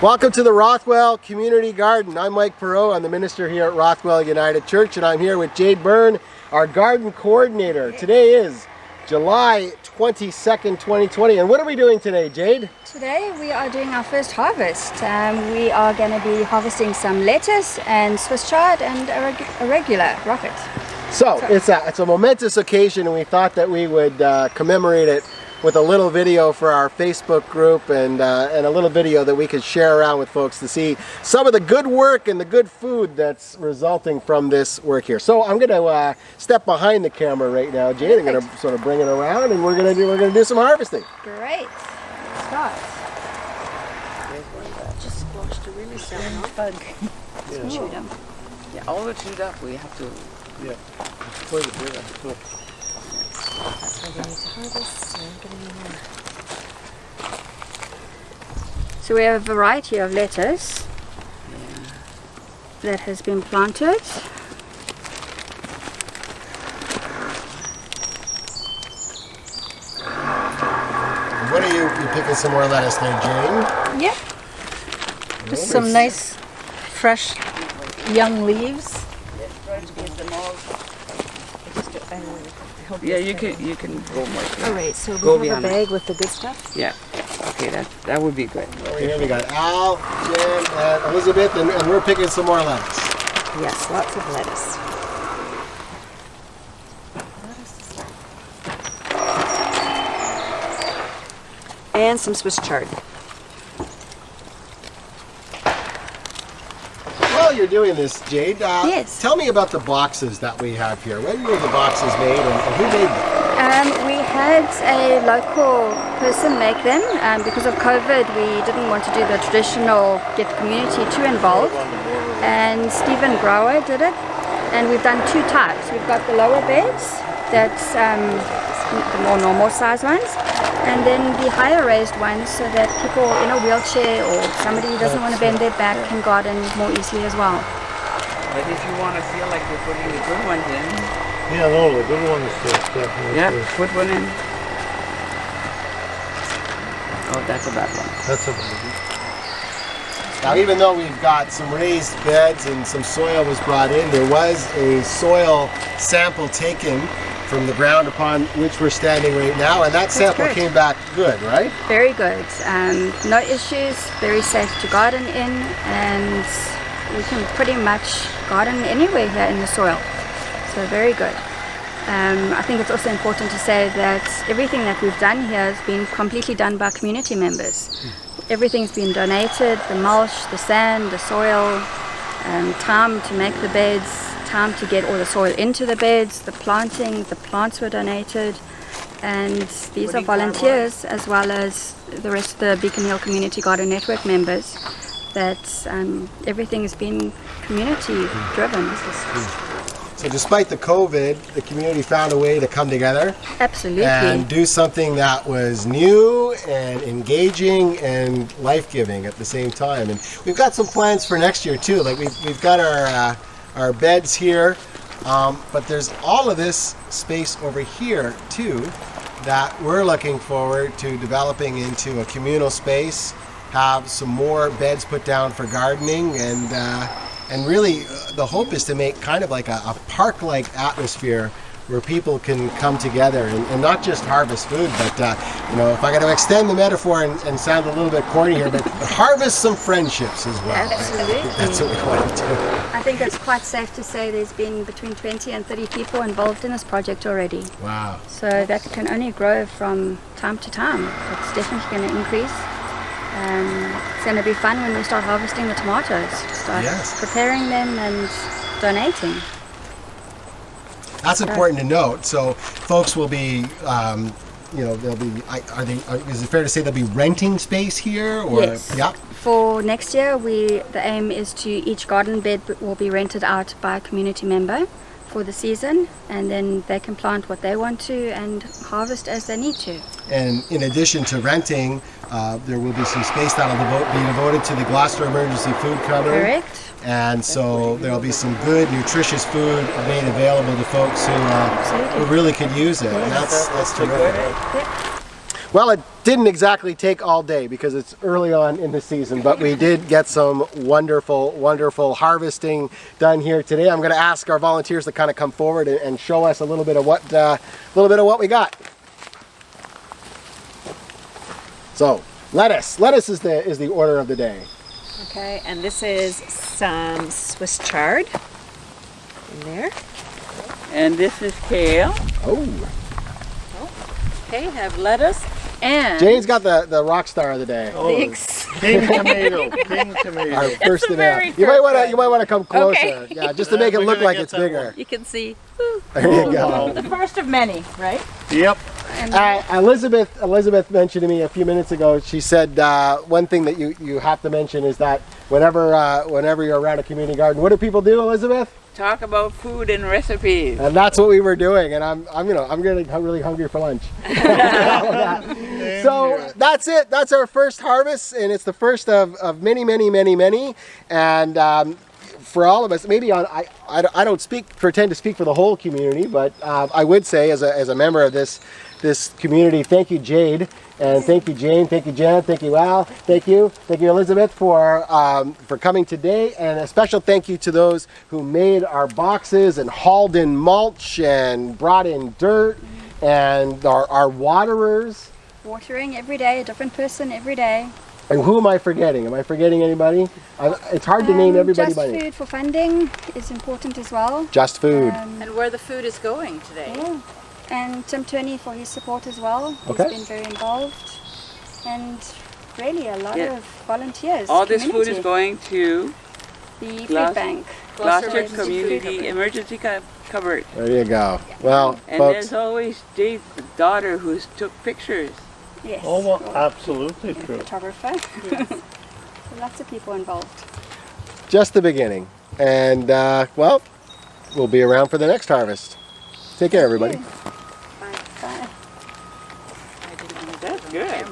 Welcome to the Rothwell Community Garden. I'm Mike Perot. I'm the minister here at Rothwell United Church, and I'm here with Jade Byrne, our garden coordinator. Today is July 22nd, 2020. And what are we doing today, Jade? Today we are doing our first harvest. We are going to be harvesting some lettuce and Swiss chard and a regular rocket. So it's a momentous occasion, and we thought that we would commemorate it with a little video for our Facebook group and a little video that we could share around with folks to see some of the good work and the good food that's resulting from this work here. So I'm going to step behind the camera right now, Jade. I'm going to sort of bring it around, and we're going to do some harvesting. Great. Start. Just squashed a really sound Bug. Yeah. Chewed them. Yeah, all the chewed up. We have to. Yeah. That's why they need to harvest. So I'm getting in there. So we have a variety of lettuce that has been planted. What are you picking some more lettuce there, Jane? Yeah. Just some nice, fresh, young leaves. Yeah, you can go more. All right, so Go we have beyond a bag with the good stuff. Yeah. Okay, that would be good. Over here we got Al, Jen, and Elizabeth, and we're picking some more lettuce. Yes, lots of lettuce. And some Swiss chard. While you're doing this, Jade, Yes. tell me about the boxes that we have here. When were the boxes made, and who made them? We had a local person make them. Because of COVID, we didn't want to do the traditional get the community too involved. And Stephen Grower did it. And we've done two types. We've got the lower beds, that's the more normal size ones. And then the higher raised ones so that people in a wheelchair or somebody who doesn't want to bend their back can garden more easily as well. But if you want to feel like you're putting the good ones in, Yeah, no, the good one is definitely. yeah, good. put one in. Oh, that's a bad one. That's a baby. Now, even though we've got some raised beds and some soil was brought in, there was a soil sample taken from the ground upon which we're standing right now, and that sample good. came back good, right? Very good. No issues, very safe to garden in, and you can pretty much garden anywhere here in the soil. So very good. I think it's also important to say that everything that we've done here has been completely done by community members. Everything's been donated, the mulch, the sand, the soil, time to make the beds, time to get all the soil into the beds, the planting, the plants were donated, and these are volunteers as well as the rest of the Beacon Hill Community Garden Network members. That everything has been community driven. So despite the COVID, the community found a way to come together Absolutely. and do something that was new and engaging and life-giving at the same time. And we've got some plans for next year too. Like we've got our beds here, but there's all of this space over here too that we're looking forward to developing into a communal space, have some more beds put down for gardening, and really the hope is to make kind of like a park-like atmosphere where people can come together and not just harvest food, but if I got to extend the metaphor and sound a little bit corny here, but harvest some friendships as well. Absolutely. That's what we want to do. I think it's quite safe to say there's been between 20 and 30 people involved in this project already. Wow. So that can only grow from time to time. It's definitely going to increase. It's going to be fun when we start harvesting the tomatoes. Start preparing them and donating. That's important to note. So folks will be, they'll be. Is it fair to say they'll be renting space here? Or, Yes. Yeah. For next year, the aim is to each garden bed will be rented out by a community member for the season, and then they can plant what they want to and harvest as they need to. And in addition to renting, there will be some space that will be devoted to the Gloucester Emergency Food Cupboard. Correct. And so there will be some good, nutritious food made available to folks who really could use it. And that's terrific. Well, it didn't exactly take all day because it's early on in the season, but we did get some wonderful, wonderful harvesting done here today. I'm going to ask our volunteers to kind of come forward and show us a little bit of what we got. So, lettuce. Lettuce is the order of the day. Okay, and this is some Swiss chard in there. And this is kale. Oh, Okay, have lettuce and Jane's got the rock star of the day. thanks. King tomato, king tomato. Our first the tomato. very You might first want to one. you might want to come closer. Okay. Yeah, just to make it We're look gonna like get it's that bigger. one. You can see There you go. the first of many, right? Yep. Elizabeth mentioned to me a few minutes ago. She said one thing that you have to mention is that whenever you're around a community garden, what do people do, Elizabeth? Talk about food and recipes. And that's what we were doing. And I'm getting really hungry for lunch. So that's it. That's our first harvest, and it's the first of many. And for all of us, maybe I don't pretend to speak for the whole community, but I would say as a member of this community, thank you, Jade, and thank you, Jane, thank you, Jen, thank you, Al, thank you, Elizabeth, for coming today, and a special thank you to those who made our boxes and hauled in mulch and brought in dirt, and our waterers. Watering every day, a different person every day. And who am I forgetting? Am I forgetting anybody? It's hard to name everybody Just by name. Food for Funding is important as well. Just Food. And where the food is going today. Yeah. And Tim Turney for his support as well. He's Okay. been very involved. And really a lot Yeah. of volunteers. All this food is community. going to The Glas- food bank. Gloucester Emergency Community food. Emergency Cupboard. There you go. Well, And folks, there's always Dave's daughter who took pictures. Yes. Oh, well, absolutely true. Photographer. So lots of people involved. just the beginning. And, well, we'll be around for the next harvest. Take care, everybody. Bye. That's good.